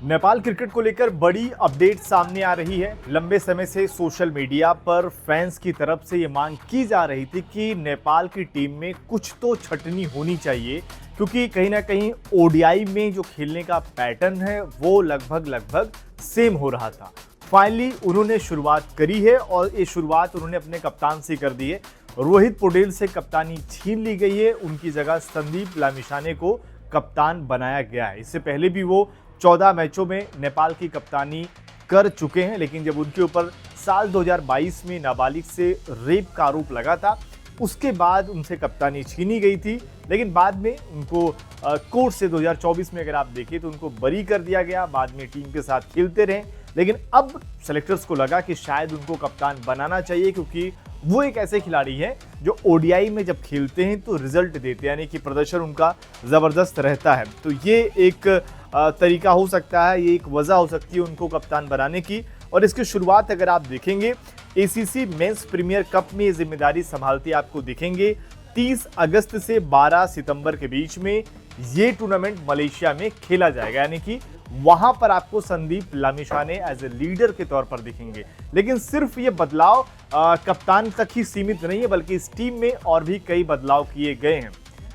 Nepal cricket को लेकर बड़ी अपडेट सामने आ रही है। लंबे समय से सोशल मीडिया पर फैंस की तरफ से ये मांग की जा रही थी कि नेपाल की टीम में कुछ तो छटनी होनी चाहिए, क्योंकि कहीं ना कहीं ओडीआई में जो खेलने का पैटर्न है वो लगभग सेम हो रहा था। फाइनली उन्होंने शुरुआत करी है और ये शुरुआत उन्होंने अपने कप्तान से कर दी है। रोहित पौडेल से कप्तानी छीन ली गई है, उनकी जगह संदीप लामिछाने को कप्तान बनाया गया है। इससे पहले भी वो 14 मैचों में नेपाल की कप्तानी कर चुके हैं, लेकिन जब उनके ऊपर साल 2022 में नाबालिग से रेप का आरोप लगा था, उसके बाद उनसे कप्तानी छीनी गई थी। लेकिन बाद में उनको कोर्ट से 2024 में अगर आप देखें तो उनको बरी कर दिया गया। बाद में टीम के साथ खेलते रहे, लेकिन अब सेलेक्टर्स को लगा कि शायद उनको कप्तान बनाना चाहिए, क्योंकि वो एक ऐसे खिलाड़ी हैं जो ओडीआई में जब खेलते हैं तो रिजल्ट देते हैं, यानी कि प्रदर्शन उनका ज़बरदस्त रहता है। तो ये एक तरीका हो सकता है, ये एक वजह हो सकती है उनको कप्तान बनाने की। और इसकी शुरुआत अगर आप देखेंगे, एसीसी मेंस प्रीमियर कप में ये जिम्मेदारी संभालते आपको दिखेंगे। 30 अगस्त से 12 सितंबर के बीच में ये टूर्नामेंट मलेशिया में खेला जाएगा, यानी कि वहां पर आपको Sandeep Lamichhane as a leader के तौर पर दिखेंगे। लेकिन सिर्फ ये बदलाव कप्तान तक ही सीमित नहीं है, बल्कि इस टीम में और भी कई बदलाव किए गए हैं।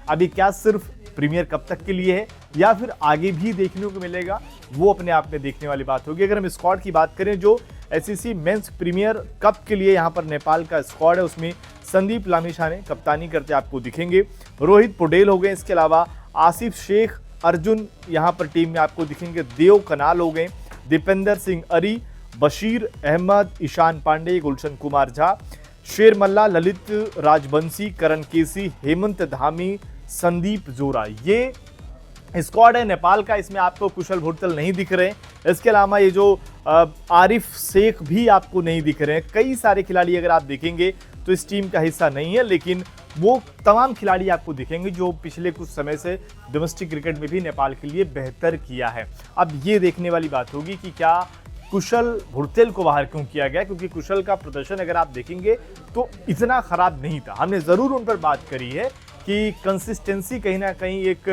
अभी क्या सिर्फ प्रीमियर कप तक के लिए है या फिर आगे भी देखने को मिलेगा, वो अपने आप में देखने वाली बात होगी। अगर हम स्क्वाड की बात करें, जो एसीसी मेंस प्रीमियर कप के लिए यहाँ पर नेपाल का स्क्वाड है, उसमें संदीप लामिछाने कप्तानी करते आपको दिखेंगे। रोहित पौडेल हो गए, इसके अलावा आसिफ शेख, अर्जुन यहाँ पर टीम में आपको दिखेंगे। देव कनाल हो गए, दीपेंद्र सिंह अरी, बशीर अहमद, ईशान पांडे, गुलशन कुमार झा, शेर मल्ला, ललित राजबंसी, करण केसी, हेमंत धामी, संदीप जोरा। ये स्क्वाड है नेपाल का। इसमें आपको कुशल भुरतल नहीं दिख रहे हैं। इसके अलावा ये जो आरिफ शेख भी आपको नहीं दिख रहे हैं। कई सारे खिलाड़ी अगर आप देखेंगे तो इस टीम का हिस्सा नहीं है, लेकिन वो तमाम खिलाड़ी आपको दिखेंगे जो पिछले कुछ समय से डोमेस्टिक क्रिकेट में भी नेपाल के लिए बेहतर किया है। अब ये देखने वाली बात होगी कि क्या कुशल भुरतेल को बाहर क्यों किया गया, क्योंकि कुशल का प्रदर्शन अगर आप देखेंगे तो इतना खराब नहीं था। हमने ज़रूर उन पर बात करी है कि कंसिस्टेंसी कहीं ना कहीं एक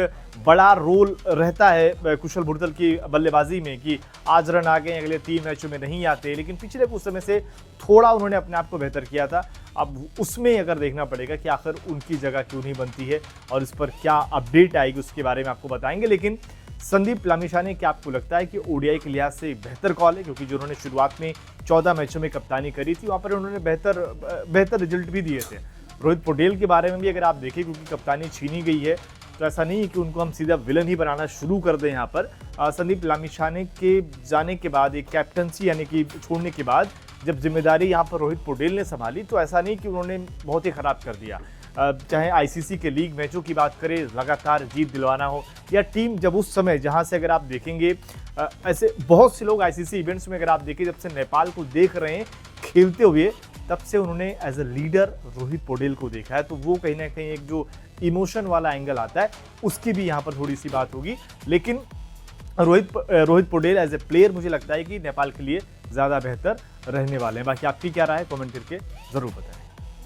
बड़ा रोल रहता है कुशल भुरतेल की बल्लेबाजी में, कि आज रन आ गए, अगले 3 मैचों में नहीं आते। लेकिन पिछले कुछ समय से थोड़ा उन्होंने अपने आप को बेहतर किया था। अब उसमें अगर देखना पड़ेगा कि आखिर उनकी जगह क्यों नहीं बनती है और इस पर क्या अपडेट आएगी, उसके बारे में आपको बताएंगे। लेकिन संदीप लामिछाने, क्या आपको लगता है कि ओडीआई के लिहाज से बेहतर कॉल है? क्योंकि जो उन्होंने शुरुआत में 14 मैचों में कप्तानी करी थी, वहाँ पर उन्होंने बेहतर रिजल्ट भी दिए थे। रोहित पौडेल के बारे में भी अगर आप देखें, क्योंकि कप्तानी छीनी गई है, तो ऐसा नहीं है कि उनको हम सीधा विलन ही बनाना शुरू कर दें। यहाँ पर संदीप लामिछाने के जाने के बाद, एक कैप्टनसी यानी कि छोड़ने के बाद जब जिम्मेदारी यहाँ पर रोहित पौडेल ने संभाली, तो ऐसा नहीं कि उन्होंने बहुत ही खराब कर दिया। चाहे आईसीसी के लीग मैचों की बात करें, लगातार जीत दिलवाना हो, या टीम जब उस समय जहाँ से अगर आप देखेंगे, ऐसे बहुत से लोग आईसीसी इवेंट्स में अगर आप देखें, जब से नेपाल को देख रहे हैं खेलते हुए, तब से उन्होंने as a leader Rohit Paudel को देखा है। तो वो कहीं ना कहीं एक जो इमोशन वाला एंगल आता है, उसकी भी यहाँ पर थोड़ी सी बात होगी। लेकिन Rohit Paudel as a player मुझे लगता है कि नेपाल के लिए ज़्यादा बेहतर रहने वाले हैं। बाकी आपकी क्या राय है, कमेंट करके ज़रूर बताएं।